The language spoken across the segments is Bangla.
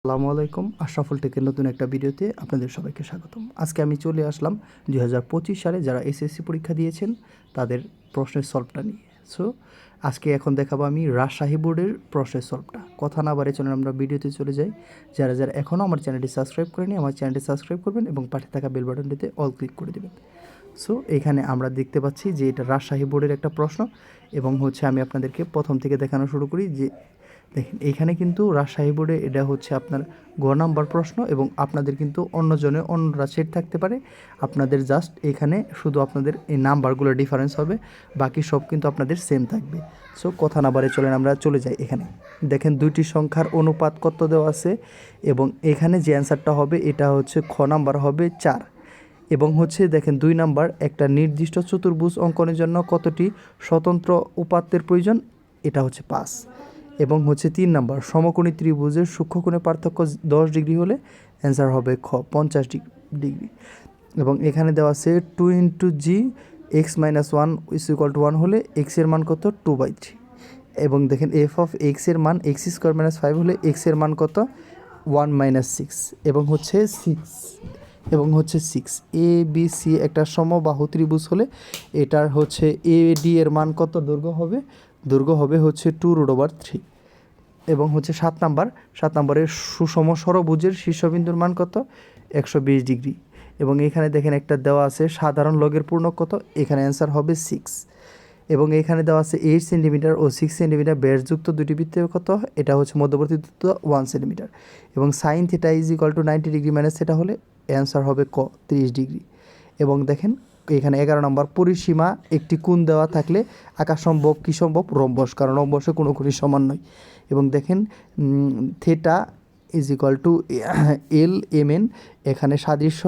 আসসালামু আলাইকুম। আশরাফুল টেকের নতুন একটা ভিডিওতে আপনাদের সবাইকে স্বাগতম। আজকে আমি চলে আসলাম 2025 সালে যারা এসএসসি পরীক্ষা দিয়েছেন তাদের প্রশ্নের সলভটা নিয়ে। সো আজকে এখন দেখাবো আমি রাজশাহী বোর্ডের প্রশ্নের সলভটা। কথা না বাড়িয়ে চলুন আমরা ভিডিওতে চলে যাই। যারা যারা এখনও আমার চ্যানেলটি সাবস্ক্রাইব করেনি আমার চ্যানেলটি সাবস্ক্রাইব করবেন এবং পাশে থাকা বেল বাটনটিতে অল ক্লিক করে দেবেন। সো এখানে আমরা দেখতে পাচ্ছি যে এটা রাজশাহী বোর্ডের একটা প্রশ্ন এবং আমি আপনাদেরকে প্রথম থেকে দেখানো শুরু করি যে দেখেন এইখানে কিন্তু রাজশাহী বোর্ডে এটা আপনার গ নাম্বার প্রশ্ন এবং আপনাদের কিন্তু অন্যরা সেট থাকতে পারে। আপনাদের জাস্ট এখানে শুধু আপনাদের এই নাম্বারগুলো ডিফারেন্স হবে, বাকি সব কিন্তু আপনাদের সেম থাকবে। সো কথা না বাড়ে চলেন আমরা চলে যাই। এখানে দেখেন দুইটি সংখ্যার অনুপাত কত দেওয়া আছে এবং এখানে যে অ্যান্সারটা হবে এটা খ নাম্বার হবে 4 এবং দেখেন 2 নাম্বার একটা নির্দিষ্ট চতুর্ভুজ অঙ্কনের জন্য কতটি স্বতন্ত্র উপাত্তের প্রয়োজন, এটা 5 এবং 3 নাম্বার সমকোণী ত্রিভুজের সূক্ষ্মকোণের পার্থক্য 10 ডিগ্রি হলে অ্যান্সার হবে খ 50 ডিগ্রি এবং এখানে দেওয়া আছে 2 × g x-1 = 1 হলে x এর মান কত 2/3 এবং দেখেন f অফ x এর মান x² - 5 হলে x এর মান কত 1 - 6 এবং 6 এ বি সি একটা সমবাহু ত্রিভুজ হলে এটার এ ডি এর মান কত দৈর্ঘ্য হবে 2√3 এবং 7 নম্বরের সুষম ষড়ভুজের শীর্ষবিন্দুর মান কত 120 ডিগ্রি এবং এখানে দেখেন একটা দেওয়া আছে সাধারণ লগের পূর্ণক কত, এখানে অ্যান্সার হবে 6 এবং এখানে দেওয়া আছে 8 সেন্টিমিটার ও 6 সেন্টিমিটার ব্যাসযুক্ত দুটি বৃত্তের কত, এটা মধ্যবর্তী দূরত্ব 1 সেন্টিমিটার এবং sine theta = 90 degree minus theta হলে অ্যান্সার হবে ক 30 ডিগ্রি এবং দেখেন এখানে 11 নম্বর পরিসীমা একটি কোণ দেওয়া থাকলে আঁকা সম্ভব কি সম্ভব রম্বস, কারণ রম্বসে কোনো কোণই সমান নয় এবং দেখেন থিটা = LMN, এখানে সাদৃশ্য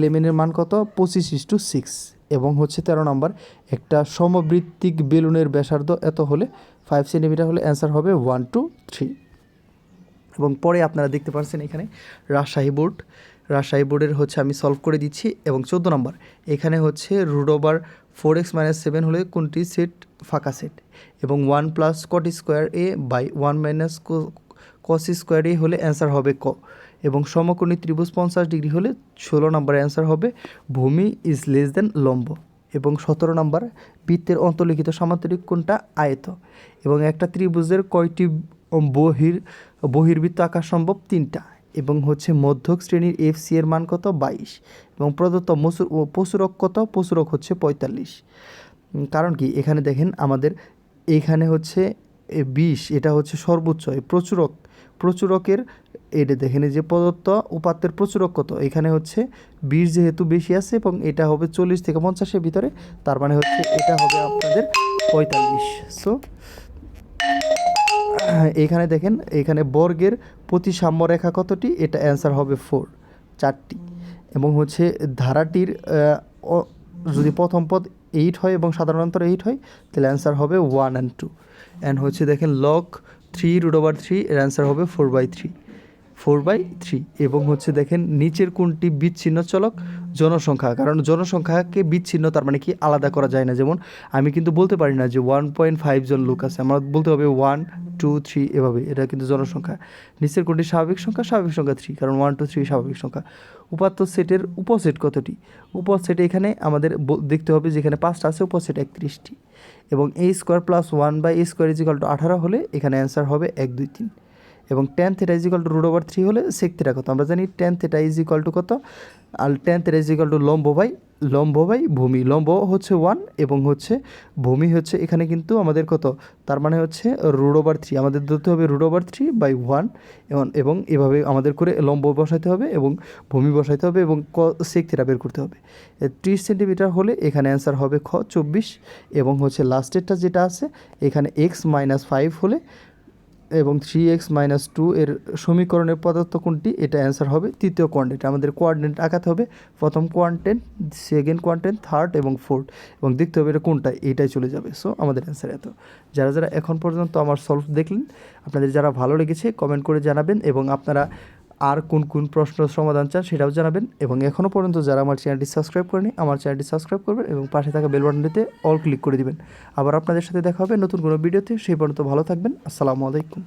LMN এর মান কত 25:6 এবং 13 নম্বর একটা সমবৃত্তিক বেলুনের ব্যাসার্ধ এত হলে 5 সেন্টিমিটার হলে অ্যান্সার হবে 1 2 3 এবং পরে আপনারা দেখতে পাচ্ছেন এখানে রাজশাহী বোর্ডের আমি সলভ করে দিচ্ছি এবং 14 নম্বর এখানে √4x - 7 হলে কোনটি সেট ফাঁকা সেট এবং 1 + cot² a / 1 - cos² a হলে অ্যান্সার হবে ক এবং সমকোণী ত্রিভুজ 50 ডিগ্রি হলে 16 নম্বরে অ্যান্সার হবে ভূমি ইজ লেস দেন লম্ব এবং 17 নম্বর বৃত্তের অন্তর্লিখিত সামান্তরিক কোণটা আয়ত এবং একটা ত্রিভুজের কয়টি বহির্বৃত্ত আঁকা সম্ভব 3টা এবং মধ্যক শ্রেণীর FC এর মান কত 22 এবং প্রদত্ত প্রচুরক কত, প্রচুরক 45। কারণ কি এখানে দেখেন আমাদের এখানে 20 এটা সর্বোচ্চ প্রচুরকের এটা দেখেন যে প্রদত্ত উপাত্তের প্রচুরক কত, এখানে 20 যেহেতু বেশি আছে এবং এটা হবে 40 থেকে 50-এর ভিতরে, তার মানে এটা হবে আপনাদের 45। সো এখানে দেখেন এখানে বর্গের প্রতিসাম্য রেখা কতটি, এটা অ্যান্সার হবে 4টি এবং ধারাটির যদি প্রথম পদ 8 হয় এবং সাধারণ অন্তর 8 হয় তাহলে অ্যান্সার হবে 1 and 2 অ্যান্ড দেখেন log 3√3 এর অ্যান্সার হবে 4/3 এবং দেখেন নিচের কোনটি বিচ্ছিন্ন চলক জনসংখ্যা, কারণ জনসংখ্যাকে বিচ্ছিন্ন তার মানে কি আলাদা করা যায় না, যেমন আমি কিন্তু বলতে পারি না যে 1.5 জন লোক আছে, আমার বলতে হবে 1 2 3 এভাবে, এটা কিন্তু জনসংখ্যা। নিচের কোনটি স্বাভাবিক সংখ্যা 3, কারণ 1 2 3 স্বাভাবিক সংখ্যা। উপাত্ত সেটের উপসেট কতটি, উপসেট এখানে আমাদের দেখতে হবে যেখানে 5টা আছে উপসেট 31টি এবং a² + 1/a² = 18 হলে এখানে অ্যান্সার হবে 1 2 3 এবং tan θ = √3 হলে sec θ কত, আমরা জানি tan θ = কত, আর tan θ = লম্ব বাই ভূমি, লম্ব 1 এবং ভূমি এখানে কিন্তু আমাদের কত, তার মানে √3, আমাদের ধরতে হবে √3/1 এবং এভাবে আমাদের করে লম্ব বসাইতে হবে এবং ভূমি বসাইতে হবে এবং sec θ বের করতে হবে। 30 সেন্টিমিটার হলে এখানে অ্যান্সার হবে খ 24 এবং লাস্টেরটা যেটা আছে এখানে x - 5 হলে এবং 3x - 2 এর সমীকরণের পদার্থ কোনটি, এটা অ্যান্সার হবে তৃতীয় কোয়াড্রেন্ট। আমাদের কোয়াড্রেন্ট আঁকাতে হবে, প্রথম কোয়াড্রেন্ট, সেকেন্ড কোয়াড্রেন্ট, থার্ড এবং ফোর্থ এবং দেখতে হবে এটা কোনটা, এইটাই চলে যাবে। সো আমাদের অ্যান্সার এত। যারা এখন পর্যন্ত আমার সলভ দেখলেন, আপনাদের যারা ভালো লেগেছে কমেন্ট করে জানাবেন এবং আপনারা আর কোন প্রশ্ন সমাধান চান সেটাও জানাবেন এবং এখনও পর্যন্ত যারা আমার চ্যানেলটি সাবস্ক্রাইব করেনি আমার চ্যানেলটি সাবস্ক্রাইব করবেন এবং পাশে থাকা বেল বাটনটিতে অল ক্লিক করে দিবেন। আবার আপনাদের সাথে দেখা হবে নতুন কোনো ভিডিওতে, সেই পর্যন্ত ভালো থাকবেন। আসসালামু আলাইকুম।